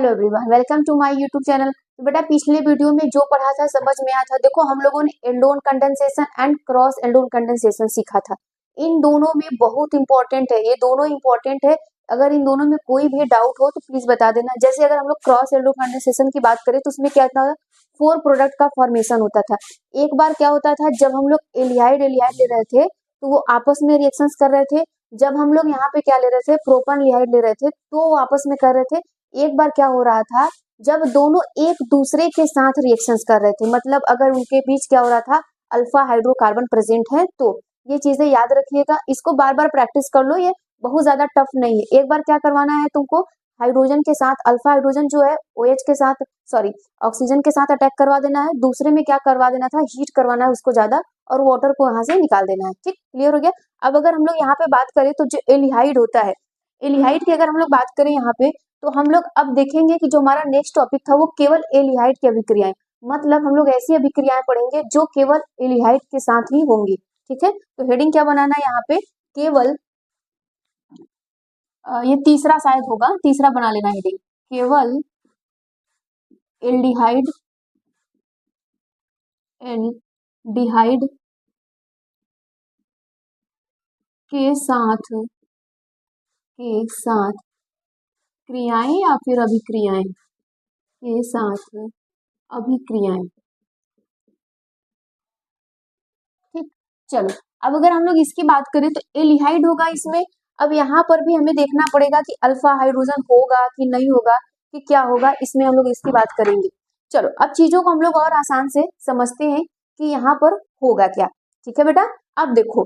Everyone, welcome to my YouTube channel. तो बेटा पिछले वीडियो में जो पढ़ा था समझ में आया था। देखो हम लोगों ने Eldon condensation and cross Eldon condensation सीखा था। इन दोनों में बहुत इंपॉर्टेंट है, ये दोनों इंपॉर्टेंट है। अगर इन दोनों में कोई भी डाउट हो तो प्लीज बता देना। जैसे अगर हम लोग क्रॉस एल्डोन कंडेंसेशन की बात करें तो उसमें क्या था, 4 प्रोडक्ट का फॉर्मेशन होता था। एक बार क्या होता था, जब हम लोग एल्डिहाइड एल्डिहाइड ले रहे थे तो वो आपस में रिएक्शंस कर रहे थे। जब हम लोग यहाँ पे क्या ले रहे थे, प्रोपनलिहाइड ले रहे थे तो वो आपस में कर रहे थे। एक बार क्या हो रहा था, जब दोनों एक दूसरे के साथ रिएक्शंस कर रहे थे, मतलब अगर उनके बीच क्या हो रहा था, अल्फा हाइड्रोकार्बन प्रेजेंट है। तो ये चीजें याद रखिएगा, इसको बार बार प्रैक्टिस कर लो, ये बहुत ज्यादा टफ नहीं है। एक बार क्या करवाना है तुमको, हाइड्रोजन के साथ अल्फा हाइड्रोजन जो है OH के साथ, सॉरी ऑक्सीजन के साथ अटैक करवा देना है। दूसरे में क्या करवा देना था, हीट करवाना है उसको ज्यादा, और वाटर को यहाँ से निकाल देना है। ठीक, क्लियर हो गया। अब अगर हम लोग यहाँ पे बात करें तो जो एल्डिहाइड होता है, एल्डिहाइड की अगर हम लोग बात करें यहाँ पे, तो हम लोग अब देखेंगे कि जो हमारा नेक्स्ट टॉपिक था वो केवल एल्डिहाइड की अभिक्रियाएं, मतलब हम लोग ऐसी अभिक्रियाएं पढ़ेंगे जो केवल एल्डिहाइड के साथ ही होंगी। ठीक है, तो हेडिंग क्या बनाना है यहाँ पे, केवल ये तीसरा शायद होगा, तीसरा बना लेना हेडिंग, केवल एल्डिहाइड एल्डिहाइड के साथ क्रियाएं या फिर अभिक्रियाएं, के साथ अभिक्रियाएं। ठीक, चलो अब अगर हम लोग इसकी बात करें तो एल्डिहाइड होगा इसमें। अब यहाँ पर भी हमें देखना पड़ेगा कि अल्फा हाइड्रोजन होगा कि नहीं होगा, कि क्या होगा, इसमें हम लोग इसकी बात करेंगे। चलो अब चीजों को हम लोग और आसान से समझते हैं कि यहाँ पर होगा क्या। ठीक है बेटा, अब देखो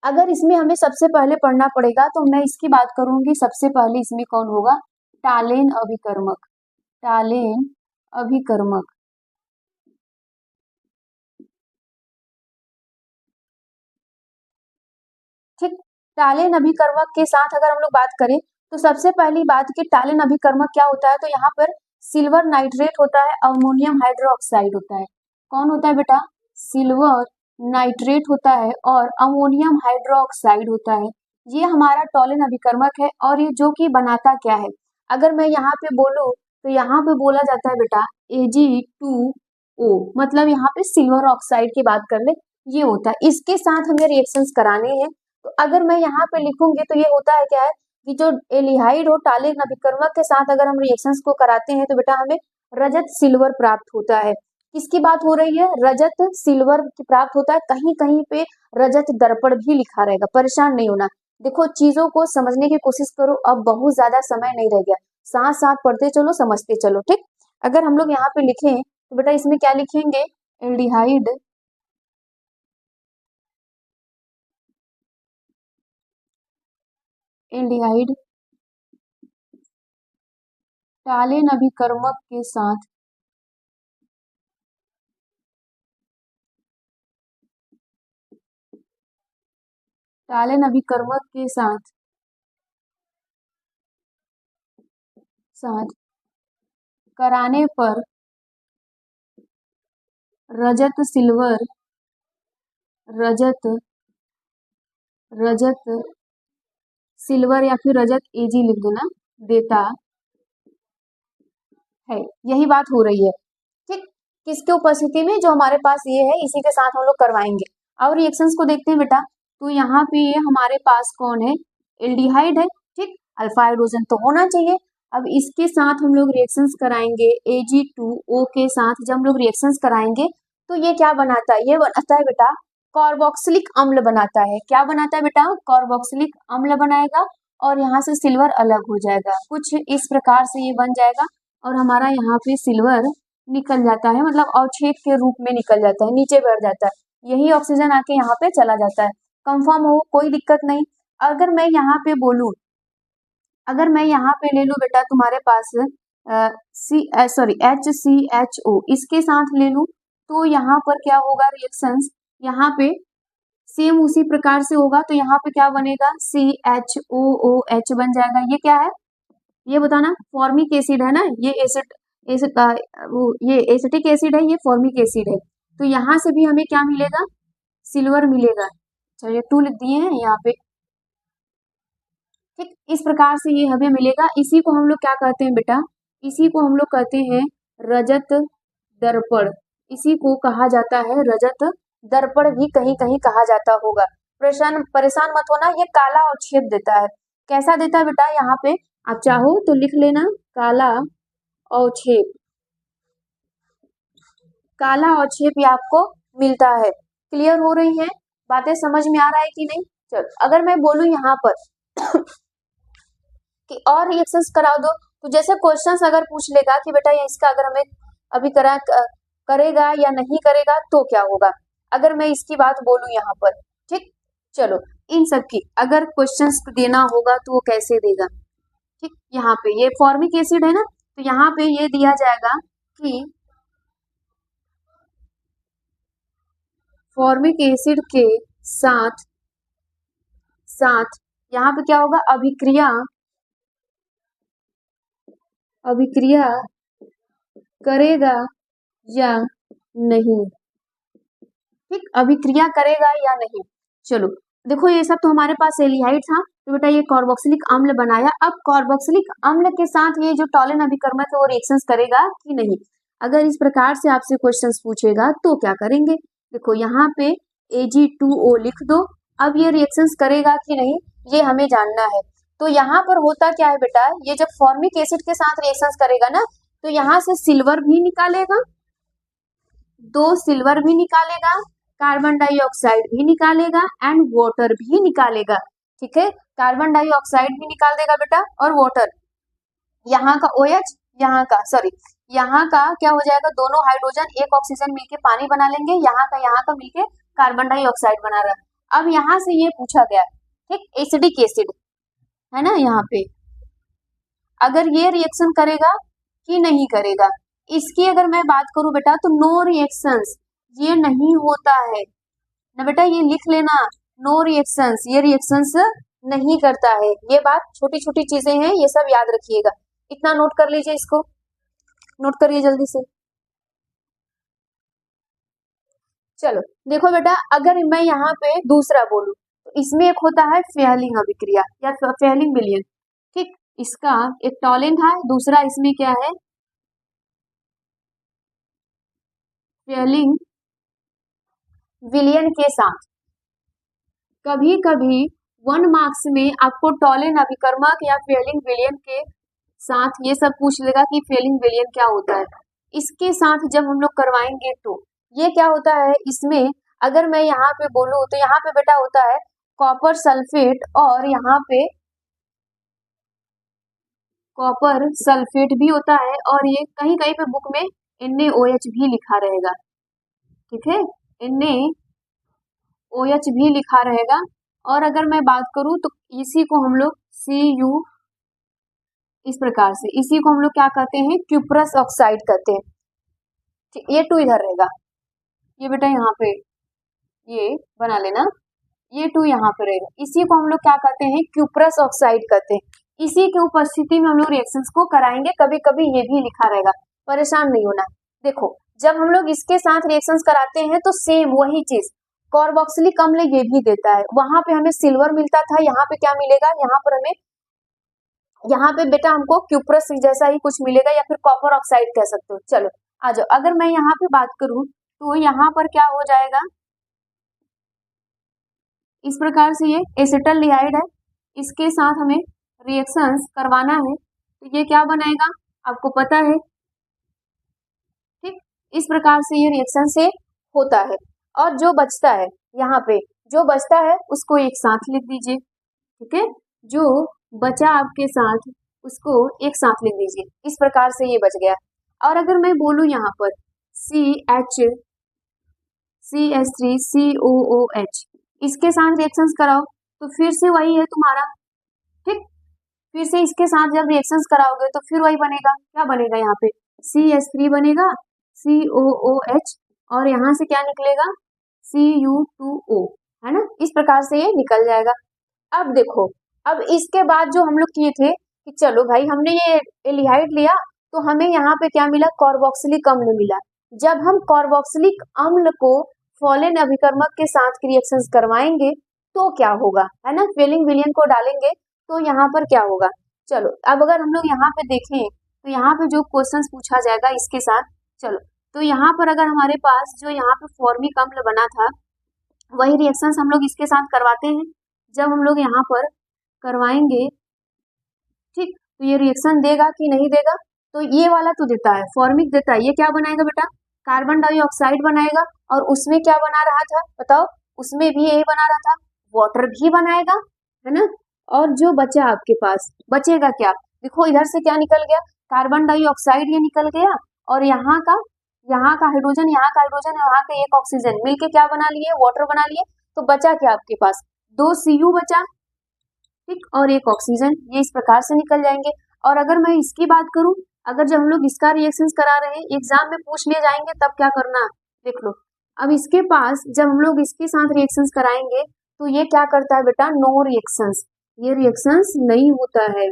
अगर इसमें हमें सबसे पहले पढ़ना पड़ेगा तो मैं इसकी बात करूंगी। सबसे पहले इसमें कौन होगा, टालेन अभिकर्मक, टालेन अभिकर्मक। ठीक, टालेन अभिकर्मक के साथ अगर हम लोग बात करें तो सबसे पहली बात कि टालेन अभिकर्मक क्या होता है, तो यहाँ पर सिल्वर नाइट्रेट होता है, अमोनियम हाइड्रोक्साइड होता है। कौन होता है बेटा, सिल्वर नाइट्रेट होता है और अमोनियम हाइड्रोक्साइड होता है। ये हमारा टॉलेन अभिकर्मक है। और ये जो कि बनाता क्या है, अगर मैं यहाँ पे बोलूँ तो यहाँ पे बोला जाता है बेटा Ag2O, मतलब यहाँ पे सिल्वर ऑक्साइड की बात कर ले, ये होता है। इसके साथ हमें रिएक्शंस कराने हैं। तो अगर मैं यहाँ पे लिखूंगी तो ये होता है क्या है कि जो एल्डिहाइड हो टालेन अभिकर्मक के साथ अगर हम रिएक्शंस को कराते हैं तो बेटा हमें रजत सिल्वर प्राप्त होता है। किसकी बात हो रही है, रजत सिल्वर की प्राप्त होता है। कहीं कहीं पे रजत दर्पण भी लिखा रहेगा, परेशान नहीं होना। देखो चीजों को समझने की कोशिश करो, अब बहुत ज्यादा समय नहीं रह गया, साथ साथ पढ़ते चलो समझते चलो। ठीक, अगर हम लोग यहाँ पे लिखें तो बेटा इसमें क्या लिखेंगे, एल्डिहाइड एल्डिहाइड टालेन अभिकर्मक के साथ टालेन अभिकर्मक के साथ कराने पर रजत सिल्वर रजत रजत सिल्वर या फिर रजत Ag लिख दो ना, देता है। यही बात हो रही है। ठीक, किसके उपस्थिति में, जो हमारे पास ये है इसी के साथ हम लोग करवाएंगे। और रिएक्शंस को देखते हैं बेटा, तो यहाँ पे ये हमारे पास कौन है, एल्डिहाइड है। ठीक, अल्फा हाइड्रोजन तो होना चाहिए। अब इसके साथ हम लोग रिएक्शंस कराएंगे Ag2O के साथ। जब हम लोग रिएक्शंस कराएंगे तो ये क्या बनाता है, ये बनाता है बेटा कार्बोक्सिलिक अम्ल बनाता है। क्या बनाता है बेटा, कार्बोक्सिलिक अम्ल बनाएगा, और यहाँ से सिल्वर अलग हो जाएगा। कुछ इस प्रकार से ये बन जाएगा और हमारा यहाँ पे सिल्वर निकल जाता है, मतलब अवक्षेप के रूप में निकल जाता है, नीचे बैठ जाता है। यही ऑक्सीजन आके यहाँ पे चला जाता है। कंफर्म हो, कोई दिक्कत नहीं। अगर मैं यहाँ पे बोलूँ, अगर मैं यहाँ पे ले लूँ बेटा तुम्हारे पास HCHO, इसके साथ ले लूँ तो यहाँ पर क्या होगा, रिएक्शंस यहाँ पे सेम उसी प्रकार से होगा। तो यहाँ पे क्या बनेगा, CHOOH बन जाएगा। ये क्या है, ये बताना, फॉर्मिक एसिड है ना, ये एसिड एसिड ये एसिटिक एसिड है, ये फॉर्मिक एसिड है। तो यहाँ से भी हमें क्या मिलेगा, सिल्वर मिलेगा। चलिए 2 लिख दिए हैं यहाँ पे। ठीक, इस प्रकार से ये हमें मिलेगा। इसी को हम लोग क्या कहते हैं बेटा, इसी को हम लोग कहते हैं रजत दर्पण। इसी को कहा जाता है रजत दर्पण भी कहीं कहीं कहा जाता होगा। परेशान मत होना, ये काला अवक्षेप देता है। कैसा देता है बेटा, यहाँ पे आप चाहो तो लिख लेना काला अवक्षेप। काला अवक्षेप ये आपको मिलता है। क्लियर हो रही है बातें, समझ में आ रहा है कि नहीं? चलो अगर मैं बोलूं यहाँ पर कि और रिएक्शंस करा दो, तो जैसे क्वेश्चंस अगर पूछ लेगा कि बेटा ये इसका अगर हमें अभी करेगा या नहीं करेगा तो क्या होगा, अगर मैं इसकी बात बोलूं यहाँ पर, ठीक। चलो इन सब की अगर क्वेश्चंस देना होगा तो वो कैसे देगा, ठीक। यहाँ पे ये फॉर्मिक एसिड है ना, तो यहाँ पे ये दिया जाएगा कि फॉर्मिक एसिड के साथ साथ यहाँ पे क्या होगा, अभिक्रिया करेगा या नहीं, ठीक। अभिक्रिया करेगा या नहीं। चलो देखो ये सब तो हमारे पास एल्डिहाइड था, तो बेटा ये कार्बोक्सिलिक अम्ल बनाया। अब कार्बोक्सिलिक अम्ल के साथ ये जो टॉलिन अभिकर्मक है वो रिएक्शंस करेगा कि नहीं। अगर इस प्रकार से आपसे क्वेश्चंस पूछेगा तो क्या करेंगे, देखो यहाँ पे Ag2O लिख दो। अब ये रिएक्शंस करेगा कि नहीं ये हमें जानना है। तो यहाँ पर होता क्या है बेटा, ये जब फॉर्मिक एसिड के साथ रिएक्शंस करेगा ना, तो यहाँ से सिल्वर भी निकालेगा, 2 सिल्वर भी निकालेगा, कार्बन डाइऑक्साइड भी निकालेगा एंड वाटर भी निकालेगा, ठीक है। कार्बन डाइऑक्साइड भी निकाल देगा बेटा और वाटर, यहाँ का OH यहाँ का क्या हो जाएगा, दोनों हाइड्रोजन एक ऑक्सीजन मिलके पानी बना लेंगे, यहाँ का मिलके कार्बन डाइऑक्साइड बना रहा। अब यहाँ से ये पूछा गया, ठीक, एसिडिक एसिड है ना, यहाँ पे अगर ये रिएक्शन करेगा कि नहीं करेगा। इसकी अगर मैं बात करूं बेटा तो नो रिएक्शंस, ये नहीं होता है ना बेटा, ये लिख लेना नो रिएक्शंस, ये रिएक्शंस नहीं करता है। ये बात छोटी छोटी चीजें हैं, ये सब याद रखिएगा, इतना नोट कर लीजिए, इसको नोट करिए जल्दी से। चलो देखो बेटा, अगर मैं यहाँ पे दूसरा बोलूं तो इसमें एक होता है फेयरलिंग अभिक्रिया या फेयरलिंग विलयन, ठीक। इसका एक टॉलिन था, दूसरा इसमें क्या है फेयरलिंग विलयन के साथ। कभी कभी 1 मार्क्स में आपको टॉलिन अभिकर्मक या फेयरलिंग विलयन के साथ ये सब पूछ लेगा कि फेयरलिंग विलयन क्या होता है। इसके साथ जब हम लोग करवाएंगे तो ये क्या होता है, इसमें अगर मैं यहाँ पे बोलूँ तो यहाँ पे बेटा होता है कॉपर सल्फेट, और यहाँ पे कॉपर सल्फेट भी होता है, और ये कहीं कहीं पे बुक में NaOH भी लिखा रहेगा, ठीक है, NaOH भी लिखा रहेगा। और अगर मैं बात करूं तो इसी को हम लोग Cu, इस प्रकार से इसी को हम लोग क्या कहते हैं, क्यूप्रस ऑक्साइड कहते हैं, ठीक। ये 2 इधर रहेगा, ये बेटा यहाँ पे ये बना लेना, ये 2 यहाँ पे रहेगा, इसी को हम लोग क्या कहते हैं, क्यूप्रस ऑक्साइड कहते हैं। इसी के उपस्थिति में हम लोग रिएक्शंस को कराएंगे, कभी कभी ये भी लिखा रहेगा, परेशान नहीं होना। देखो जब हम लोग इसके साथ रिएक्शंस कराते हैं तो सेम वही चीज कार्बोक्सिलिक अम्ल ये भी देता है। वहां पे हमें सिल्वर मिलता था, यहाँ पे क्या मिलेगा, यहाँ पर हमें यहाँ पे बेटा हमको क्यूप्रस जैसा ही कुछ मिलेगा, या फिर कॉपर ऑक्साइड कह सकते हो। चलो आ जाओ, अगर मैं यहाँ पे बात करूं तो यहाँ पर क्या हो जाएगा, इस प्रकार से ये एसिटल्डिहाइड है, इसके साथ हमें रिएक्शंस करवाना है तो ये क्या बनाएगा आपको पता है, ठीक। इस प्रकार से ये रिएक्शन से होता है। और जो बचता है यहाँ पे, जो बचता है उसको एक साथ लिख दीजिए, ठीक है, जो बचा आपके साथ उसको एक साथ लिख दीजिए, इस प्रकार से ये बच गया। और अगर मैं बोलूं यहाँ पर CH3COOH, इसके साथ रिएक्शंस कराओ तो फिर से वही है तुम्हारा, ठीक। फिर से इसके साथ जब रिएक्शंस कराओगे तो फिर वही बनेगा, क्या बनेगा यहाँ पे CH3 बनेगा, COOH, और यहाँ से क्या निकलेगा Cu2O, है ना, इस प्रकार से ये निकल जाएगा। अब देखो, अब इसके बाद जो हम लोग किए थे कि चलो भाई हमने ये एल्डिहाइड लिया तो हमें यहाँ पे क्या मिला, कार्बोक्सिलिक अम्ल मिला। जब हम कार्बोक्सिलिक अम्ल को फॉलेन अभिकर्मक के साथ रिएक्शंस करवाएंगे तो क्या होगा, है ना, फेयरलिंग विलयन को डालेंगे तो यहाँ पर क्या होगा। चलो अब अगर हम लोग यहाँ पे देखें तो यहाँ पे जो क्वेश्चंस पूछा जाएगा इसके साथ। चलो, तो यहाँ पर अगर हमारे पास जो यहाँ पे फॉर्मिक अम्ल बना था, वही रिएक्शंस हम लोग इसके साथ करवाते हैं। जब हम लोग यहाँ पर करवाएंगे, ठीक, तो ये रिएक्शन देगा कि नहीं देगा? तो ये वाला तो देता है, फॉर्मिक देता है। ये क्या बनाएगा बेटा? कार्बन डाइऑक्साइड बनाएगा। और उसमें क्या बना रहा था बताओ? उसमें भी यही बना रहा था, वाटर भी बनाएगा, है ना। और जो बचा आपके पास, बचेगा क्या? देखो इधर से क्या निकल गया, कार्बन डाइऑक्साइड ये निकल गया, और यहाँ का हाइड्रोजन, यहाँ का हाइड्रोजन, यहाँ का एक ऑक्सीजन मिलके क्या बना लिए? वाटर बना लिए। तो बचा क्या आपके पास? 2 Cu बचा, ठीक, और एक ऑक्सीजन। ये इस प्रकार से निकल जाएंगे। और अगर मैं इसकी बात करूं, अगर जब हम लोग इसका रिएक्शंस करा रहे हैं, एग्जाम में पूछ लिए जाएंगे, तब क्या करना देख लो। अब इसके पास जब हम लोग इसके साथ रिएक्शंस कराएंगे, तो ये क्या करता है बेटा? नो रिएक्शंस, ये रिएक्शंस नहीं होता है।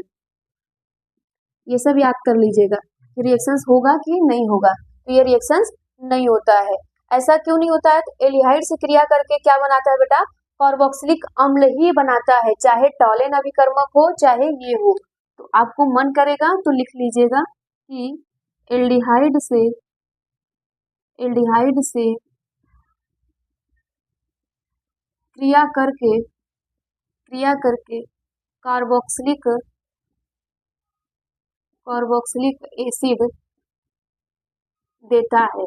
ये सब याद कर लीजिएगा, रिएक्शंस होगा कि नहीं होगा। तो ये रिएक्शंस नहीं होता है। ऐसा क्यों नहीं होता है? तो एल्डिहाइड से क्रिया करके क्या बनाता है बेटा? कार्बोक्सिलिक अम्ल ही बनाता है, चाहे टॉलेन अभिकर्मक हो, चाहे ये हो। तो आपको मन करेगा तो लिख लीजिएगा कि एल्डिहाइड से क्रिया करके कार्बोक्सिलिक एसिड देता है,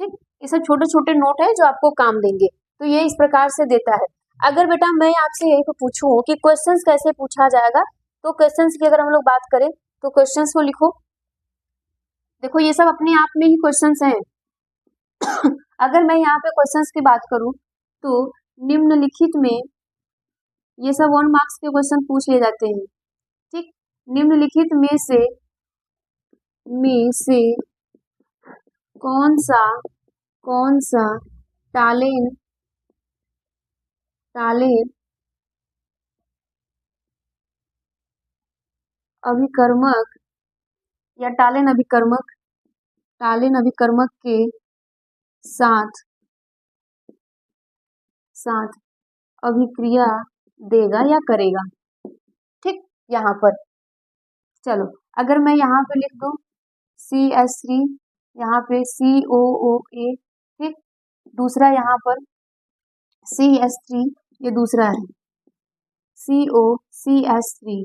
ठीक। ये सब छोटे छोटे नोट है जो आपको काम देंगे। तो ये इस प्रकार से देता है। अगर बेटा मैं आपसे यही पूछूं कि क्वेश्चंस कैसे पूछा जाएगा, तो क्वेश्चंस की अगर हम लोग बात करें, तो क्वेश्चंस को लिखो। देखो ये सब अपने आप में ही क्वेश्चंस हैं। अगर मैं यहाँ पे क्वेश्चंस की बात करूं, तो निम्नलिखित में ये सब 1 मार्क्स के क्वेश्चन पूछ लिए जाते हैं, ठीक। निम्नलिखित में से कौन सा टालेन अभिकर्मक या टालेन अभिकर्मक के साथ अभिक्रिया देगा या करेगा, ठीक। यहाँ पर चलो, अगर मैं यहाँ पे लिख दूं CH3, यहाँ पे COOA, ठीक। दूसरा यहाँ पर CH3, ये दूसरा है COCH3,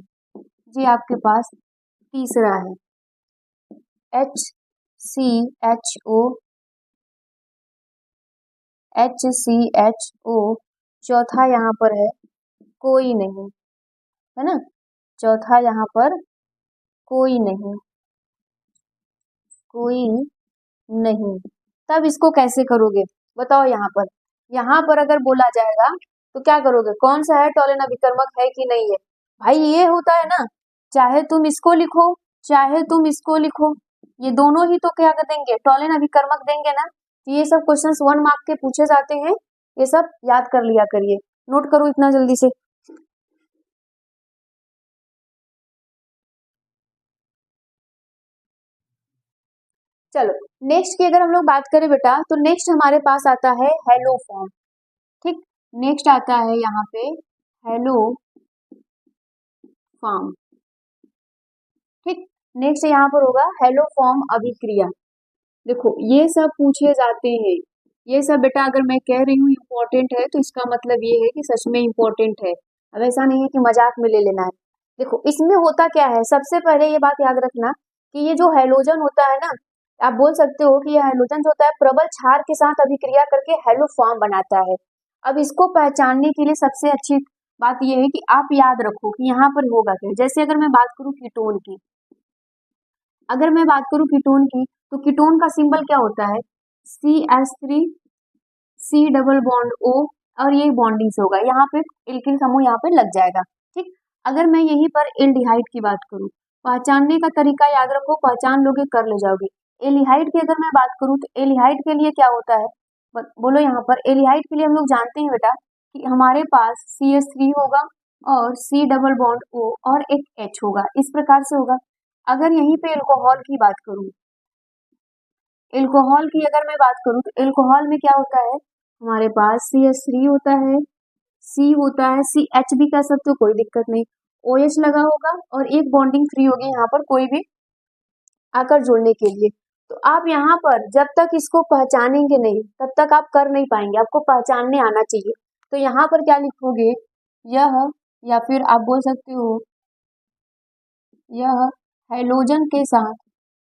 ये आपके पास तीसरा है HCHO, चौथा यहाँ पर है कोई नहीं, है ना। चौथा यहाँ पर कोई नहीं। तब इसको कैसे करोगे बताओ? यहाँ पर अगर बोला जाएगा तो क्या करोगे? कौन सा है टॉलेन अभिकर्मक, है कि नहीं है? भाई ये होता है ना, चाहे तुम इसको लिखो चाहे तुम इसको लिखो, ये दोनों ही तो क्या कर देंगे? टॉलेन अभिकर्मक देंगे ना। तो ये सब क्वेश्चंस 1 मार्क के पूछे जाते हैं, ये सब याद कर लिया करिए। नोट करो इतना जल्दी से। चलो नेक्स्ट की अगर हम लोग बात करें बेटा, तो नेक्स्ट हमारे पास आता है हेलो फॉर्म, ठीक। नेक्स्ट आता है यहाँ पे हेलो फॉर्म, ठीक। नेक्स्ट यहाँ पर होगा हेलो फॉर्म अभिक्रिया। देखो ये सब पूछे जाते हैं, ये सब बेटा अगर मैं कह रही हूँ इम्पोर्टेंट है, तो इसका मतलब ये है कि सच में इम्पोर्टेंट है। अब ऐसा नहीं है कि मजाक में ले लेना है। देखो इसमें होता क्या है, सबसे पहले ये बात याद रखना कि ये जो हैलोजन होता है ना, आप बोल सकते हो कि ये हैलोजन जो होता है प्रबल क्षार के साथ अभिक्रिया करके हेलो फॉर्म बनाता है। अब इसको पहचानने के लिए सबसे अच्छी बात यह है कि आप याद रखो कि यहाँ पर होगा क्या। जैसे अगर मैं बात करूँ कीटोन की, तो कीटोन का सिंबल क्या होता है? CH3 C double bond O, और ये बॉन्डिंग से होगा, यहाँ पे एल्किल समूह यहाँ पे लग जाएगा, ठीक। अगर मैं यहीं पर एल्डिहाइड की बात करूँ, पहचानने का तरीका याद रखो, पहचान लोगे कर ले जाओगे। एल्डिहाइड की अगर मैं बात करूँ, तो एल्डिहाइड के लिए क्या होता है बोलो? यहाँ पर एल्डिहाइड के लिए हम लोग जानते हैं बेटा कि हमारे पास CH3 होगा और C डबल बॉन्ड O और एक H होगा, इस प्रकार से होगा। अगर यहीं पे एल्कोहल की बात करूँ, एल्कोहल की अगर मैं बात करूँ, तो एल्कोहल में क्या होता है? हमारे पास CH3 होता है, C होता है, CH भी कह सकते हो, कोई दिक्कत नहीं, OH लगा होगा और एक बॉन्डिंग फ्री होगी यहाँ पर कोई भी आकर जुड़ने के लिए। तो आप यहाँ पर जब तक इसको पहचानेंगे नहीं तब तक आप कर नहीं पाएंगे, आपको पहचानने आना चाहिए। तो यहाँ पर क्या लिखोगे, यह, या फिर आप बोल सकते हो यह हैलोजन के साथ,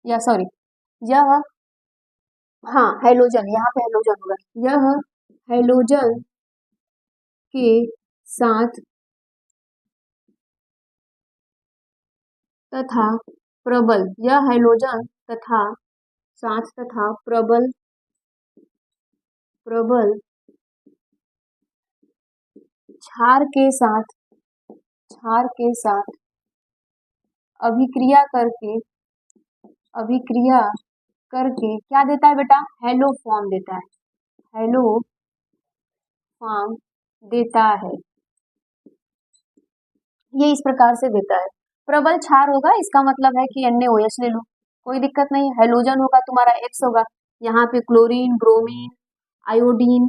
या सॉरी यह, हाँ हैलोजन, यहाँ पे हैलोजन होगा, यह हैलोजन के साथ तथा प्रबल, यह हैलोजन तथा साथ तथा प्रबल प्रबल क्षार के साथ अभिक्रिया करके क्या देता है बेटा, हेलो फॉर्म देता है, हेलो फॉर्म देता है। ये इस प्रकार से देता है। प्रबल क्षार होगा, इसका मतलब है कि NaOH ले लो, कोई दिक्कत नहीं। हैलोजन होगा तुम्हारा X होगा, यहाँ पे क्लोरीन, ब्रोमीन, आयोडीन,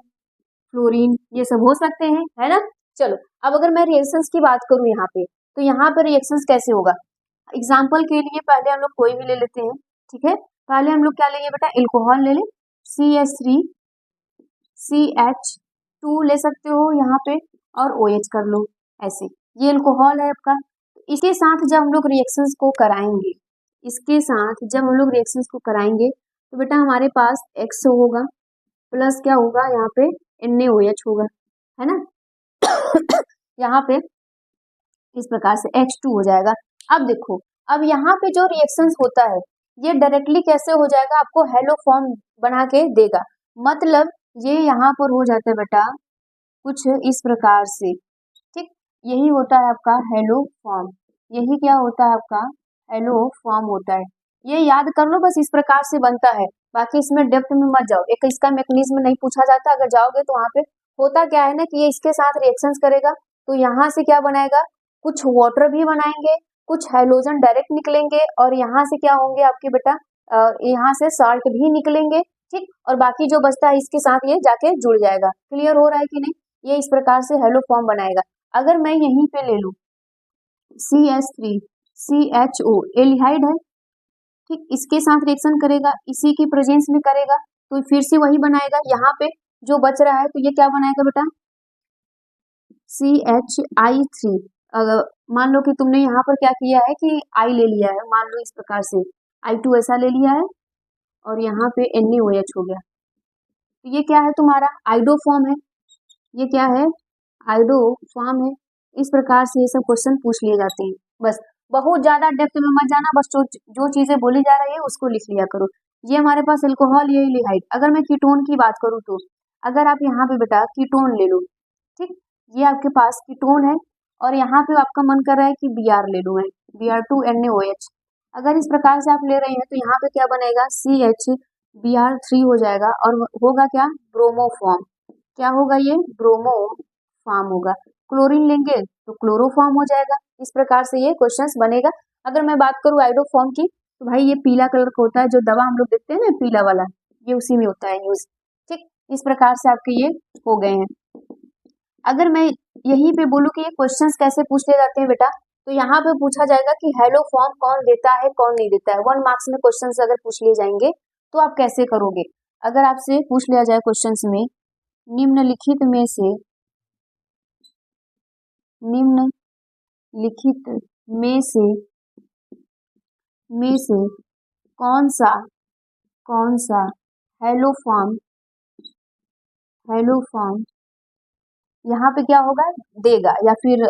फ्लोरीन, ये सब हो सकते हैं, है ना। चलो अब अगर मैं रिएक्शंस की बात करूं यहाँ पे, तो यहाँ पे रिएक्शंस कैसे होगा, एग्जाम्पल के लिए पहले हम लोग कोई भी ले लेते हैं, ठीक है। पहले हम लोग क्या लेंगे बेटा, एल्कोहल ले लें, CH3 CH2 ले सकते हो यहाँ पे, और OH कर लो ऐसे, ये एल्कोहल है आपका। इसके साथ जब हम लोग रिएक्शंस को कराएंगे, इसके साथ जब हम लोग रिएक्शंस को कराएंगे तो बेटा हमारे पास X होगा प्लस क्या होगा यहाँ पे NaOH होगा, है ना। यहाँ पे इस प्रकार से H2 हो जाएगा। अब देखो, अब यहाँ पे जो रिएक्शंस होता है ये डायरेक्टली कैसे हो जाएगा, आपको हेलो फॉर्म बना के देगा, मतलब ये यहाँ पर हो जाता है बेटा कुछ इस प्रकार से, ठीक। यही होता है आपका हेलो फॉर्म, यही क्या होता है आपका हेलो फॉर्म होता है। ये याद कर लो बस, इस प्रकार से बनता है, बाकी इसमें डेप्थ में मत जाओ, एक इसका मैकेनिज्म नहीं पूछा जाता, अगर जाओगे तो वहां पे होता क्या है ना कि ये इसके साथ रिएक्शंस करेगा तो यहाँ से क्या बनाएगा, कुछ वाटर भी बनाएंगे, कुछ हैलोजन डायरेक्ट निकलेंगे, और यहाँ से क्या होंगे आपके बेटा, यहाँ से साल्ट भी निकलेंगे, ठीक। और बाकी जो बचता है इसके साथ ये जाके जुड़ जाएगा। क्लियर हो रहा है कि नहीं, ये इस प्रकार से हेलो फॉर्म बनाएगा। अगर मैं यहीं पे ले लूं CH3 CHO, एल्डिहाइड है, ठीक, इसके साथ रिएक्शन करेगा, इसी की प्रेजेंस में करेगा तो फिर से वही बनाएगा, यहाँ पे जो बच रहा है तो ये क्या बनाएगा बेटा CHI3। मान लो कि तुमने यहाँ पर क्या किया है कि I ले लिया है, मान लो इस प्रकार से I2 ऐसा ले लिया है, और यहाँ पे NaOH हो गया, तो ये क्या है तुम्हारा आइडो फॉर्म है, ये क्या है आइडो फॉर्म है। इस प्रकार से ये सब क्वेश्चन पूछ लिए जाते हैं। बस बहुत ज्यादा डेप्थ में मत जाना, बस जो चीजें बोली जा रही है उसको लिख लिया करो। ये हमारे पास एल्कोहल, ये एल्डिहाइड। अगर मैं कीटोन की बात करूँ तो अगर आप यहाँ पे बेटा कीटोन ले लो, ठीक, ये आपके पास कीटोन है, और यहाँ पे आपका मन कर रहा है कि Br ले लूँ, Br2NaOH। अगर इस प्रकार से आप ले रहे हैं तो यहाँ पे क्या बनेगा CH Br3 हो जाएगा, और होगा क्या ब्रोमो फॉर्म, क्या होगा ये ब्रोमो फॉर्म होगा। क्लोरीन लेंगे तो क्लोरोफॉर्म हो जाएगा। इस प्रकार से ये क्वेश्चंस बनेगा। अगर मैं बात करूँ आइडो फॉर्म की तो भाई ये पीला कलर का होता है, जो दवा हम लोग देखते हैं ना पीला वाला, ये उसी में होता है यूज, ठीक। इस प्रकार से आपके ये हो गए हैं। अगर मैं यहीं पे बोलूँ कि ये क्वेश्चंस कैसे पूछ लिए जाते हैं बेटा, तो यहाँ पे पूछा जाएगा कि हेलो फॉर्म कौन देता है कौन नहीं देता है। 1 मार्क्स में क्वेश्चंस अगर पूछ लिए जाएंगे तो आप कैसे करोगे। अगर आपसे पूछ लिया जाए क्वेश्चंस में निम्नलिखित में से कौन सा हेलो फॉर्म यहाँ पे क्या होगा देगा, या फिर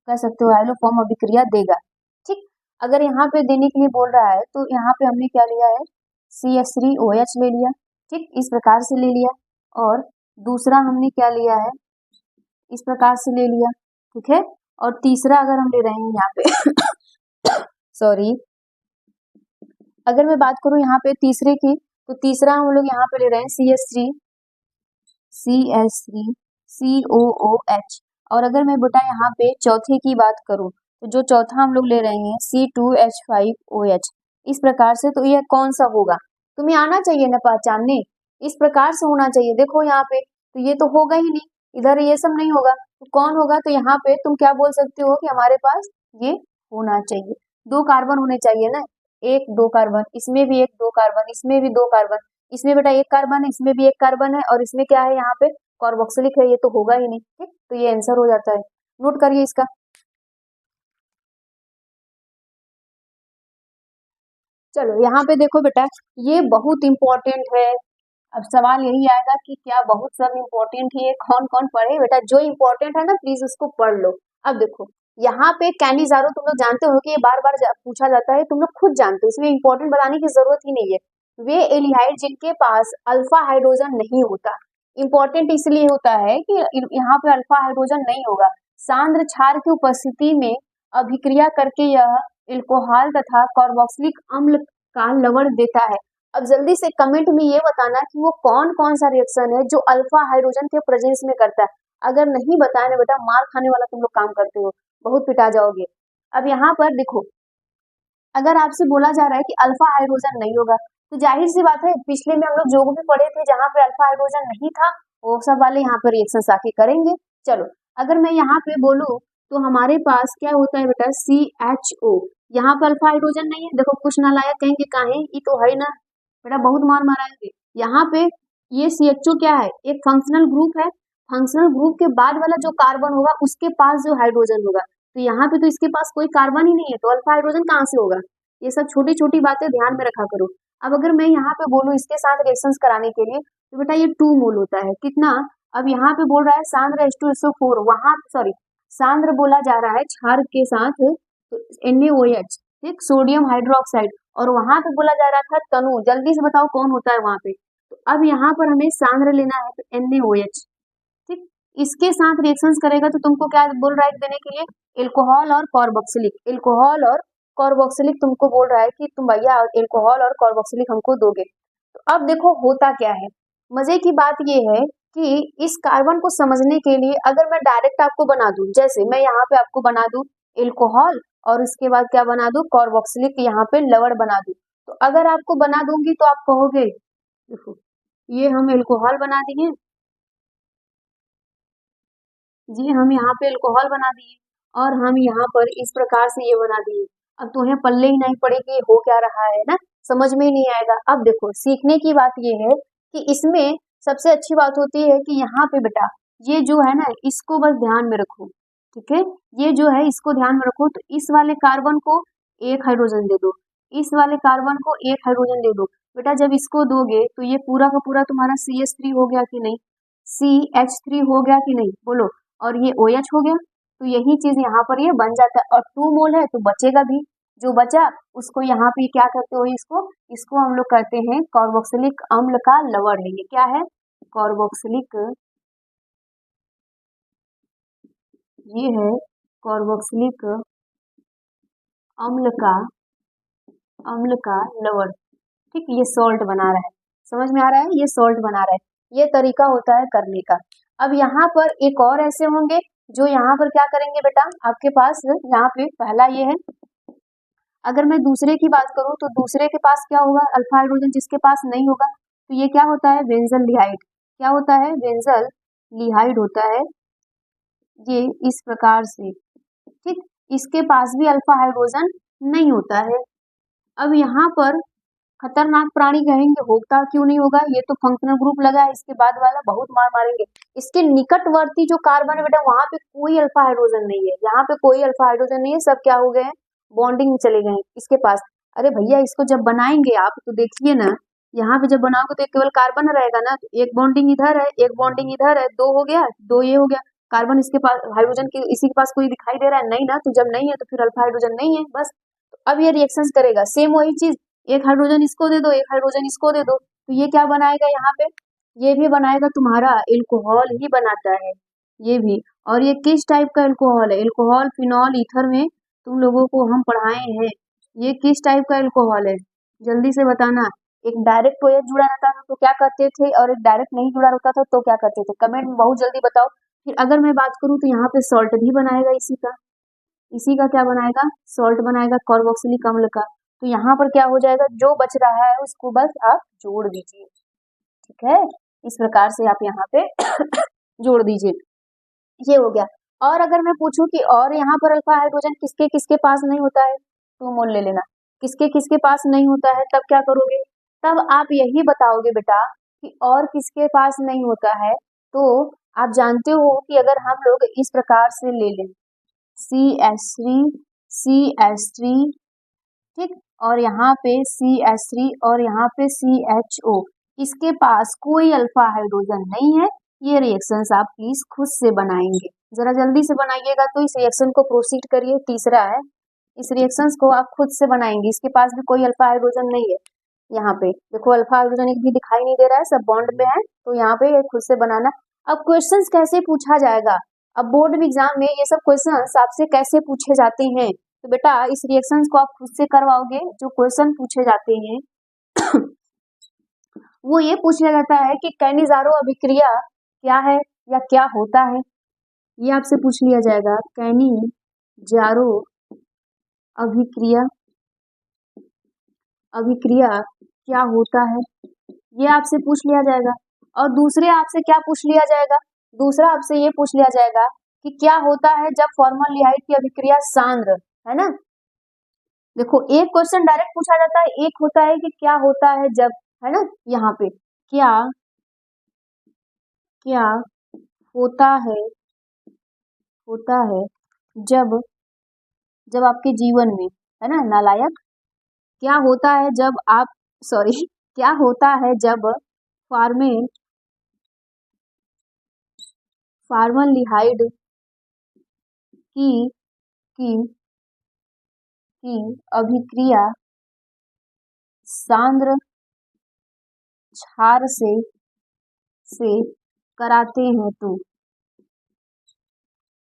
कह सकते हो हेलो फॉर्म अभिक्रिया देगा, ठीक। अगर यहाँ पे देने के लिए बोल रहा है तो यहाँ पे हमने क्या लिया है CH3OH ले लिया, ठीक, इस प्रकार से ले लिया, और दूसरा हमने क्या लिया है इस प्रकार से ले लिया, ठीक है। और तीसरा अगर हम ले रहे हैं यहाँ पे सॉरी, अगर मैं बात करूं यहाँ पे तीसरे की, तो तीसरा हम लोग यहाँ पे ले रहे हैं CH3 COOH। और अगर मैं बेटा यहाँ पे चौथे की बात करूं तो जो चौथा हम लोग ले रहे हैं C2H5OH। इस प्रकार से तो यह कौन सा होगा, तुम्हें आना चाहिए ना पहचानने, इस प्रकार से होना चाहिए। देखो यहाँ पे तो ये तो होगा ही नहीं, इधर ये सब नहीं होगा, तो कौन होगा? तो यहाँ पे तुम क्या बोल सकते हो कि हमारे पास ये होना चाहिए, 2 कार्बन होने चाहिए ना, 1 2 कार्बन, इसमें भी 1 2 कार्बन, इसमें भी 2 कार्बन, इसमें बेटा 1 कार्बन है, इसमें भी 1 कार्बन है, और इसमें क्या है यहाँ पे कार्बोक्सिलिक है, ये तो होगा ही नहीं। ठीक, तो ये आंसर हो जाता है, नोट करिए इसका। चलो यहाँ पे देखो बेटा, ये बहुत इंपॉर्टेंट है। अब सवाल यही आएगा कि क्या बहुत सब इम्पोर्टेंट है, कौन कौन पढ़े बेटा? जो इम्पोर्टेंट है ना प्लीज उसको पढ़ लो। अब देखो यहाँ पे कैनिजारो तुम लोग जानते हो कि ये बार बार पूछा जाता है, तुम लोग खुद जानते हो, इसमें इम्पोर्टेंट बताने की जरूरत ही नहीं है। वे एल्डिहाइड जिनके पास अल्फा हाइड्रोजन नहीं होता, इम्पोर्टेंट इसलिए होता है कि यहाँ पे अल्फा हाइड्रोजन नहीं होगा, सांद्र क्षार की उपस्थिति में अभिक्रिया करके यह एल्कोहल तथा कार्बोक्सिलिक अम्ल का लवण देता है। अब जल्दी से कमेंट में ये बताना कि वो कौन कौन सा रिएक्शन है जो अल्फा हाइड्रोजन के प्रेजेंस में करता है। अगर नहीं बताया ना बेटा, मार खाने वाला तुम लोग काम करते हो, बहुत पिटा जाओगे। अब यहाँ पर देखो, अगर आपसे बोला जा रहा है कि अल्फा हाइड्रोजन नहीं होगा, तो जाहिर सी बात है पिछले में हम लोग जो भी पढ़े थे जहाँ पे अल्फा हाइड्रोजन नहीं था, वो सब वाले यहाँ पर रिएक्शन आके करेंगे। चलो अगर मैं यहाँ पे बोलूँ तो हमारे पास क्या होता है बेटा, CHO, यहाँ पे अल्फा हाइड्रोजन नहीं है, देखो कुछ ना लाया कहेंगे काहे, ये तो है ना बेटा, बहुत मार माराएंगे। यहाँ पे ये CHO क्या है, एक फंक्शनल ग्रुप है, फंक्शनल ग्रुप के बाद वाला जो कार्बन होगा उसके पास जो हाइड्रोजन होगा, तो यहाँ पे तो इसके पास कोई कार्बन ही नहीं है, तो अल्फा हाइड्रोजन कहाँ से होगा? ये सब छोटी छोटी बातें ध्यान में रखा करो। अब अगर मैं यहाँ पे बोलूँ इसके साथ रिएक्शंस कराने के लिए, तो बेटा ये 2 मोल होता है, कितना? अब यहाँ पे बोल रहा है सांद्र H2SO4, वहां सॉरी सांद्र बोला जा रहा है क्षार के साथ NaOH, ठीक, सोडियम हाइड्रोक्साइड, और वहां पे बोला जा रहा था तनु, जल्दी से बताओ कौन होता है वहां पे? तो अब यहाँ पर हमें सांद्र लेना है, तो NaOH, ठीक, इसके साथ रिएक्शंस करेगा तो तुमको क्या बोल रहा है देने के लिए? एल्कोहल और कार्बोक्सिलिक, एल्कोहल और कार्बोक्सिलिक तुमको बोल रहा है कि तुम भैया एल्कोहल और कार्बोक्सिलिक हमको दोगे। तो अब देखो होता क्या है, मजे की बात ये है कि इस कार्बन को समझने के लिए अगर मैं डायरेक्ट आपको बना दूं, जैसे मैं यहाँ पे आपको बना दूं एल्कोहल और उसके बाद क्या बना दूं, कार्बोक्सिलिक यहाँ पे लवण बना दूं, तो अगर आपको बना दूंगी तो आप कहोगे देखो ये हम एल्कोहल बना दिए जी, हम यहाँ पे अल्कोहल बना दिए और हम यहाँ पर इस प्रकार से ये बना दिए। अब तुम्हें पल्ले ही नहीं पड़े कि हो क्या रहा है ना, समझ में ही नहीं आएगा। अब देखो सीखने की बात ये है कि इसमें सबसे अच्छी बात होती है कि यहाँ पे बेटा ये जो है ना इसको बस ध्यान में रखो, ठीक है, ये जो है इसको ध्यान में रखो। तो इस वाले कार्बन को 1 हाइड्रोजन दे दो, इस वाले कार्बन को 1 हाइड्रोजन दे दो। बेटा जब इसको दोगे तो ये पूरा का पूरा तुम्हारा CH3 हो गया कि नहीं, CH3 हो गया कि नहीं बोलो, और ये OH हो गया, तो यही चीज यहाँ पर ये बन जाता है, और 2 मोल है तो बचेगा भी, जो बचा उसको यहाँ पे क्या करते हो, इसको इसको हम लोग कहते हैं कार्बोक्सिलिक अम्ल का लवण है। ये क्या है, कार्बोक्सिलिक, ये है कार्बोक्सिलिक अम्ल का लवण, ठीक, ये सॉल्ट बना रहा है, समझ में आ रहा है, ये सॉल्ट बना रहा है, ये तरीका होता है करने का। अब यहाँ पर एक और ऐसे होंगे जो यहाँ पर क्या करेंगे बेटा, आपके पास यहाँ पे पहला ये है, अगर मैं दूसरे की बात करूँ तो दूसरे के पास क्या होगा, अल्फा हाइड्रोजन जिसके पास नहीं होगा, तो ये क्या होता है, बेंजल लिहाइड, क्या होता है, बेंजल लिहाइड होता है, ये इस प्रकार से, ठीक, इसके पास भी अल्फा हाइड्रोजन नहीं होता है। अब यहाँ पर खतरनाक प्राणी कहेंगे, होता क्यों नहीं होगा, ये तो फंक्शनल ग्रुप लगा है, इसके बाद वाला बहुत मार मारेंगे। इसके निकटवर्ती जो कार्बन है बेटा वहां पे कोई अल्फा हाइड्रोजन नहीं है, यहाँ पे कोई अल्फा हाइड्रोजन नहीं है, सब क्या हो गए हैं, बॉन्डिंग में चले गए हैं इसके पास। अरे भैया इसको जब बनाएंगे आप तो देखिए ना, यहाँ पे जब बनाओगे तो केवल कार्बन रहेगा ना, तो एक बॉन्डिंग इधर है, एक बॉन्डिंग इधर है, 2 हो गया, 2 ये हो गया, कार्बन इसके पास, हाइड्रोजन के इसी के पास कोई दिखाई दे रहा है नहीं ना, तो जब नहीं है तो फिर अल्फा हाइड्रोजन नहीं है बस। तो अब ये रिएक्शन करेगा सेम वही चीज, 1 हाइड्रोजन इसको दे दो, 1 हाइड्रोजन इसको दे दो, तो ये क्या बनाएगा यहाँ पे, ये भी बनाएगा तुम्हारा एल्कोहल ही बनाता है ये भी। और ये किस टाइप का एल्कोहल है, एल्कोहल फिनॉल ईथर में तुम लोगों को हम पढ़ाए हैं, ये किस टाइप का एल्कोहल है, जल्दी से बताना। एक डायरेक्ट OH जुड़ा रहता था तो क्या करते थे, और एक डायरेक्ट नहीं जुड़ा रहता था तो क्या करते थे, कमेंट में बहुत जल्दी बताओ। फिर अगर मैं बात करूँ तो यहाँ पे सॉल्ट भी बनाएगा इसी का क्या बनाएगा, सॉल्ट बनाएगा कार्बोक्सिलिक अम्ल का। तो यहाँ पर क्या हो जाएगा, जो बच रहा है उसको बस आप जोड़ दीजिए, ठीक है, इस प्रकार से आप यहाँ पे जोड़ दीजिए। ये हो गया। और अगर मैं पूछूं कि और यहाँ पर अल्फा हाइड्रोजन किसके किसके पास नहीं होता है, 2 मोल ले लेना, किसके किसके पास नहीं होता है, तब क्या करोगे, तब आप यही बताओगे बेटा कि और किसके पास नहीं होता है। तो आप जानते हो कि अगर हम लोग इस प्रकार से ले लें CH3 CH3, ठीक, और यहाँ पे CH3 और यहाँ पे CHO, इसके पास कोई अल्फा हाइड्रोजन नहीं है। ये रिएक्शंस आप प्लीज खुद से बनाएंगे, जरा जल्दी से बनाइएगा। तो इस रिएक्शन को प्रोसीड करिए, तीसरा है, इस रिएक्शंस को आप खुद से बनाएंगे। इसके पास भी कोई अल्फा हाइड्रोजन नहीं है। यहाँ पे देखो अल्फा हाइड्रोजन एक भी दिखाई नहीं दे रहा है, सब बॉन्ड में है। तो यहाँ पे ये खुद से बनाना। अब क्वेश्चंस कैसे पूछा जाएगा, अब बोर्ड एग्जाम में ये सब क्वेश्चंस आपसे कैसे पूछे जाते हैं, तो बेटा इस रिएक्शंस को आप खुद से करवाओगे। जो क्वेश्चन पूछे जाते हैं वो ये पूछा जाता है कि कैनिजारो अभिक्रिया क्या है या क्या होता है। ये आपसे पूछ लिया जाएगा, कैनिजारो अभिक्रिया अभिक्रिया क्या होता है, ये आपसे पूछ लिया जाएगा। और दूसरे आपसे क्या पूछ लिया जाएगा, दूसरा आपसे ये पूछ लिया जाएगा कि क्या होता है जब फॉर्मलडिहाइड की अभिक्रिया सांद्र, है ना। देखो एक क्वेश्चन डायरेक्ट पूछा जाता है, एक होता है कि क्या होता है जब, है ना। यहाँ पे क्या क्या होता है जब जब आपके जीवन में, है ना नालायक, क्या होता है जब आप सॉरी क्या होता है जब फार्मेन फॉर्मलडिहाइड की की की अभिक्रिया सांद्र क्षार से कराते हैं। तो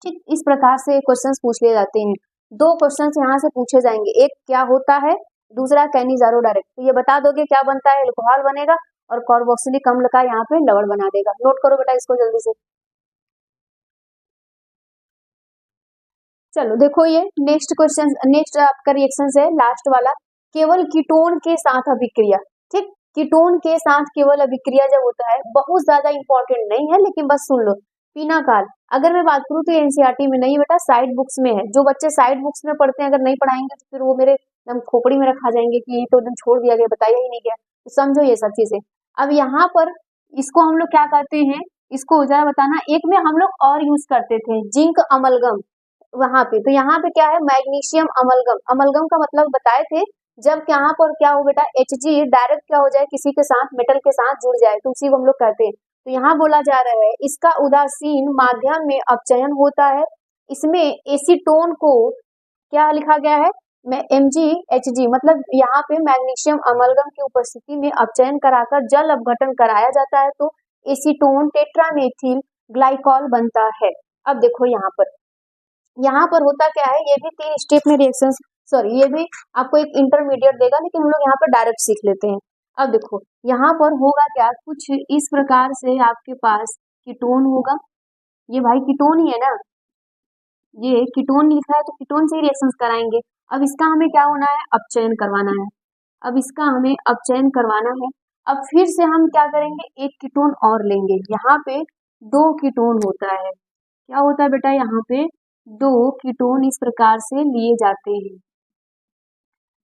ठीक इस प्रकार से क्वेश्चंस पूछ लिए जाते हैं। 2 क्वेश्चंस यहाँ से पूछे जाएंगे, एक क्या होता है, दूसरा कैनिजारो डायरेक्ट। तो ये बता दोगे क्या बनता है, अल्कोहल बनेगा और कार्बोक्सिलिक अम्ल का यहाँ पे लवण बना देगा। नोट करो बेटा इसको जल्दी से। चलो देखो ये नेक्स्ट क्वेश्चन, नेक्स्ट आपका रिएक्शन है लास्ट वाला, केवल कीटोन के साथ अभिक्रिया। ठीक, कीटोन के साथ केवल अभिक्रिया जब होता है, बहुत ज्यादा इंपॉर्टेंट नहीं है लेकिन बस सुन लो। पिनाकाल, अगर मैं बात करूँ तो एनसीईआरटी में नहीं बेटा, साइड बुक्स में है। जो बच्चे साइड बुक्स में पढ़ते हैं, अगर नहीं पढ़ाएंगे तो फिर वो मेरे एकदम खोपड़ी में रखा जाएंगे कि ये तो एकदम छोड़ दिया गया, बताया ही नहीं गया। तो समझो ये सब चीजें। अब यहाँ पर इसको हम लोग क्या करते हैं, इसको जरा बताना। एक में हम लोग और यूज करते थे जिंक अमलगम वहां पे, तो यहाँ पे क्या है मैग्नीशियम अमलगम। अमलगम का मतलब बताए थे, जब यहाँ पर क्या हो बेटा Hg डायरेक्ट क्या हो जाए किसी के साथ, मेटल के साथ जुड़ जाए, तो उसी को हम लोग कहते हैं। तो यहाँ बोला जा रहा है इसका उदासीन माध्यम में अपचयन होता है। इसमें एसीटोन को क्या लिखा गया है, MgHg, मतलब यहाँ पे मैग्नीशियम अमलगम की उपस्थिति में अपचयन कराकर जल अपघटन कराया जाता है, तो एसीटोन टेट्रामेथिल ग्लाइकॉल बनता है। अब देखो यहाँ पर होता क्या है, ये भी 3 स्टेप में रिएक्शन, सॉरी ये भी आपको एक इंटरमीडिएट देगा, लेकिन हम लोग यहाँ पर डायरेक्ट सीख लेते हैं। अब देखो यहाँ पर होगा क्या, कुछ इस प्रकार से आपके पास कीटोन होगा, ये भाई कीटोन ही है ना, ये कीटोन लिखा है तो कीटोन से ही रिएक्शन कराएंगे। अब इसका हमें क्या होना है, अपचयन करवाना है। अब इसका हमें अपचयन करवाना है। अब फिर से हम क्या करेंगे, एक कीटोन और लेंगे। यहाँ पे 2 कीटोन होता है, क्या होता है बेटा, यहाँ पे 2 कीटोन इस प्रकार से लिए जाते हैं।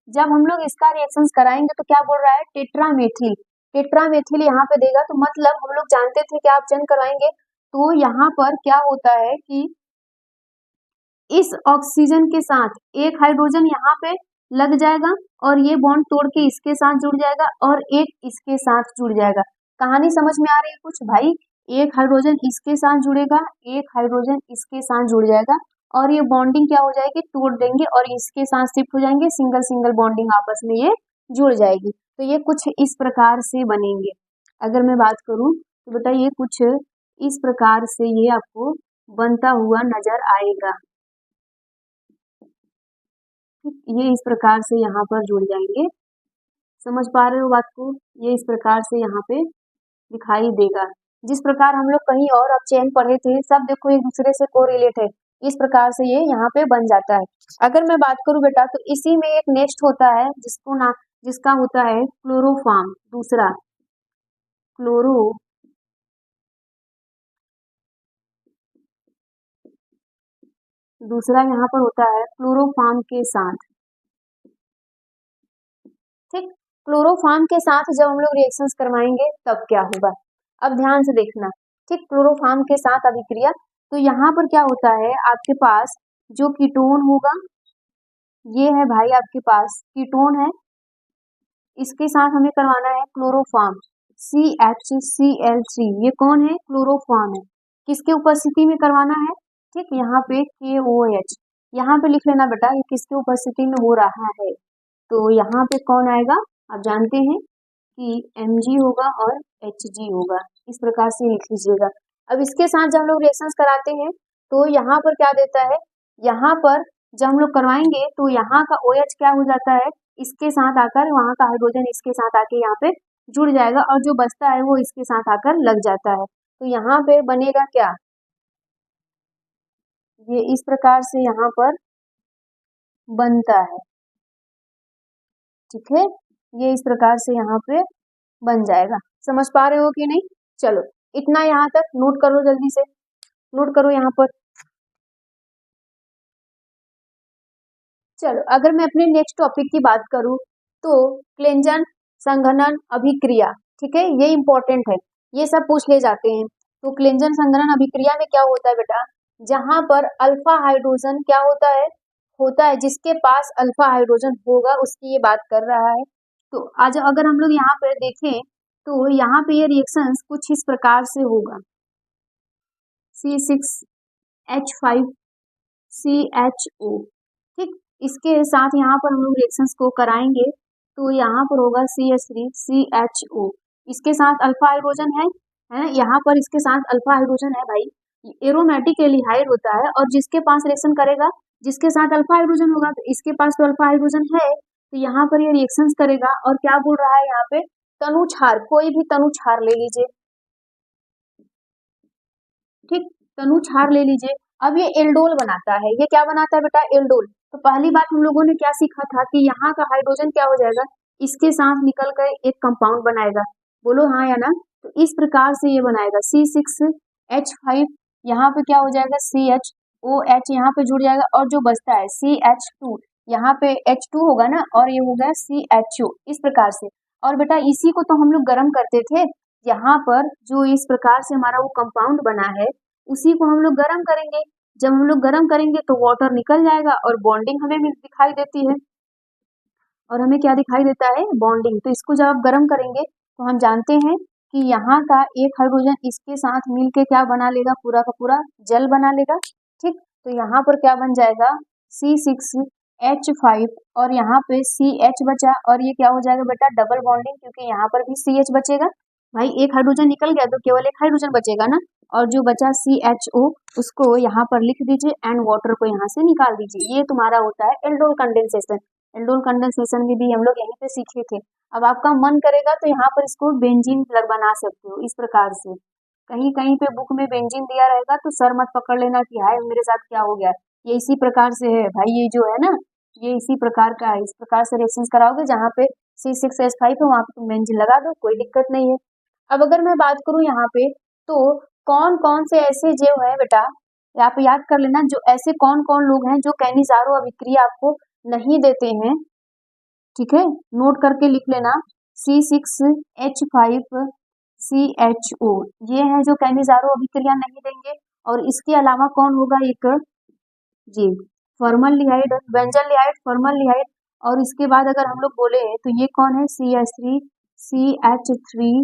जब हम लोग इसका रिएक्शन कराएंगे तो क्या बोल रहा है, टेट्रामेथिल, टेट्रामेथिल यहाँ पे देगा, तो मतलब हम लोग जानते थे क्या अपचयन कराएंगे। तो यहाँ पर क्या होता है कि इस ऑक्सीजन के साथ एक हाइड्रोजन यहाँ पे लग जाएगा और ये बॉन्ड तोड़ के इसके साथ जुड़ जाएगा और एक इसके साथ जुड़ जाएगा। कहानी समझ में आ रही है कुछ भाई, एक हाइड्रोजन इसके साथ जुड़ेगा, एक हाइड्रोजन इसके साथ जुड़ जाएगा और ये बॉन्डिंग क्या हो जाएगी, तोड़ देंगे और इसके साथ शिफ्ट हो जाएंगे, सिंगल सिंगल बॉन्डिंग आपस में ये जुड़ जाएगी। तो ये कुछ इस प्रकार से बनेंगे। अगर मैं बात करूं तो बेटा ये कुछ इस प्रकार से ये आपको बनता हुआ नजर आएगा। ये इस प्रकार से यहाँ पर जुड़ जाएंगे, समझ पा रहे हो बात को, ये इस प्रकार से यहाँ पे दिखाई देगा। जिस प्रकार हम लोग कहीं और अपचयन पढ़े थे, सब देखो एक दूसरे से कोरिलेट है, इस प्रकार से ये यहाँ पे बन जाता है। अगर मैं बात करूं बेटा तो इसी में एक नेक्स्ट होता है जिसका होता है क्लोरोफॉर्म, दूसरा क्लोरो दूसरा यहाँ पर होता है क्लोरोफॉर्म के साथ। ठीक, क्लोरोफॉर्म के साथ जब हम लोग रिएक्शंस करवाएंगे तब क्या होगा, अब ध्यान से देखना। ठीक, क्लोरोफॉर्म के साथ अभिक्रिया, तो यहाँ पर क्या होता है, आपके पास जो कीटोन होगा, ये है भाई आपके पास कीटोन है, इसके साथ हमें करवाना है क्लोरोफॉर्म CHCl3, ये कौन है, क्लोरोफॉर्म है, किसके उपस्थिति में करवाना है। ठीक, यहाँ पे KOH, यहाँ पे लिख लेना बेटा, ये किसके उपस्थिति में हो रहा है, तो यहाँ पे कौन आएगा, आप जानते हैं कि Mg होगा और Hg होगा, इस प्रकार से लिख लीजिएगा। अब इसके साथ जब हम लोग रिएक्शंस कराते हैं तो यहाँ पर क्या देता है, यहाँ पर जब हम लोग करवाएंगे तो यहाँ का OH क्या हो जाता है, इसके साथ आकर वहां का हाइड्रोजन इसके साथ आके यहाँ पे जुड़ जाएगा और जो बचता है वो इसके साथ आकर लग जाता है, तो यहाँ पे बनेगा क्या, ये इस प्रकार से यहाँ पर बनता है। ठीक है, ये इस प्रकार से यहाँ पे बन जाएगा, समझ पा रहे हो कि नहीं। चलो इतना यहाँ तक नोट करो, जल्दी से नोट करो यहाँ पर। चलो अगर मैं अपने नेक्स्ट टॉपिक की बात करूं तो क्लेंजन, संघनन, अभिक्रिया, ठीक है, ये इंपॉर्टेंट है, ये सब पूछ ले जाते हैं। तो क्लेंजन, संघनन, अभिक्रिया में क्या होता है बेटा, जहां पर अल्फा हाइड्रोजन क्या होता है जिसके पास अल्फा हाइड्रोजन होगा उसकी ये बात कर रहा है। तो आज अगर हम लोग यहाँ पर देखें तो यहाँ पे ये रिएक्शंस कुछ इस प्रकार से होगा, C6H5CHO। ठीक, इसके साथ यहाँ पर हम लोग रिएक्शंस को कराएंगे तो यहाँ पर होगा CH3CHO, इसके साथ अल्फा हाइड्रोजन है ना, यहाँ पर इसके साथ अल्फा हाइड्रोजन है भाई, एरोमेटिक एल्डिहाइड होता है और जिसके पास रिएक्शन करेगा जिसके साथ अल्फा हाइड्रोजन होगा, तो इसके पास तो अल्फा हाइड्रोजन है, तो यहाँ पर ये रिएक्शंस करेगा और क्या बोल रहा है यहाँ पे, तनु क्षार, कोई भी तनु क्षार ले लीजिए। ठीक, तनु क्षार ले लीजिए। अब ये एल्डोल बनाता है, ये क्या बनाता है बेटा, एल्डोल। तो पहली बात हम लोगों ने क्या सीखा था कि यहाँ का हाइड्रोजन क्या हो जाएगा, इसके साथ निकल कर एक कंपाउंड बनाएगा, बोलो हाँ या ना। तो इस प्रकार से ये बनाएगा C6H5, यहाँ पे क्या हो जाएगा CHOH, यहाँ पे जुड़ जाएगा और जो बचता है CH2, यहाँ पे H2 होगा ना और ये हो गया CHO, इस प्रकार से। और बेटा इसी को तो हम लोग गर्म करते थे, यहाँ पर जो इस प्रकार से हमारा वो कंपाउंड बना है उसी को हम लोग गर्म करेंगे, जब हम लोग गर्म करेंगे तो वाटर निकल जाएगा और बॉन्डिंग हमें भी दिखाई देती है, और हमें क्या दिखाई देता है, बॉन्डिंग। तो इसको जब आप गर्म करेंगे तो हम जानते हैं कि यहाँ का एक हाइड्रोजन इसके साथ मिलके क्या बना लेगा, पूरा का पूरा जल बना लेगा। ठीक, तो यहाँ पर क्या बन जाएगा C6H5 और यहाँ पे CH बचा और ये क्या हो जाएगा बेटा, डबल बॉन्डिंग, क्योंकि यहाँ पर भी CH बचेगा भाई, एक हाइड्रोजन निकल गया तो केवल एक हाइड्रोजन बचेगा ना, और जो बचा CHO उसको यहाँ पर लिख दीजिए एंड वाटर को यहाँ से निकाल दीजिए, ये तुम्हारा होता है एल्डोल कंडेंसेशन। एल्डोल कंडेंसेशन में भी हम लोग यहीं पे सीखे थे। अब आपका मन करेगा तो यहाँ पर इसको बेंजीन प्लग बना सकते हो इस प्रकार से, कहीं कहीं पे बुक में बेंजीन दिया रहेगा तो सर मत पकड़ लेना कि हाय मेरे साथ क्या हो गया, ये इसी प्रकार से है भाई, ये जो है ना ये इसी प्रकार का है, इस प्रकार से रिएक्शंस कराओगे, जहाँ पे C6H5 है वहाँ पे तुम बेंजीन लगा दो, कोई दिक्कत नहीं है। अब अगर मैं बात करूं यहाँ पे तो कौन कौन से ऐसे जीव है बेटा, आप याद कर लेना, जो ऐसे कौन कौन लोग हैं जो कैनिजारो अभिक्रिया आपको नहीं देते हैं। ठीक है, नोट करके लिख लेना, C6H5CHO ये है जो कैनिजारो अभिक्रिया नहीं देंगे। और इसके अलावा कौन होगा, एक जी फॉर्मलडिहाइड, बेंजलडिहाइड, फॉर्मलडिहाइड, और इसके बाद अगर हम लोग बोले तो ये कौन है CH3CH3,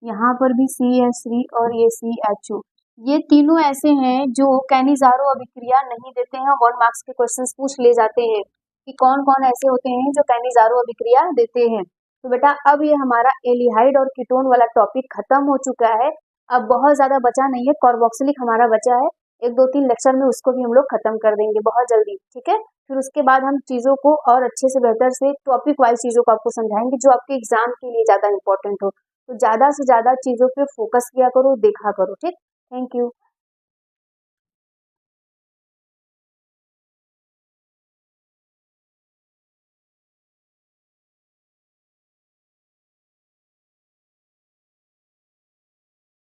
यहाँ पर भी CH3 और ये CHO, ये तीनों ऐसे हैं जो कैनिजारो अभिक्रिया नहीं देते हैं। 1 मार्क्स के क्वेश्चंस पूछ ले जाते हैं कि कौन कौन ऐसे होते हैं जो कैनिजारो अभिक्रिया देते हैं। तो बेटा अब ये हमारा एल्डिहाइड और कीटोन वाला टॉपिक खत्म हो चुका है, अब बहुत ज्यादा बचा नहीं है, कार्बोक्सिलिक हमारा बचा है, 1-2-3 लेक्चर में उसको भी हम लोग खत्म कर देंगे बहुत जल्दी। ठीक है, फिर उसके बाद हम चीजों को और अच्छे से बेहतर से टॉपिक वाइज चीजों को आपको समझाएंगे जो आपके एग्जाम के लिए ज्यादा इंपॉर्टेंट हो। तो ज्यादा से ज्यादा चीजों पे फोकस किया करो, देखा करो। ठीक, थैंक यू।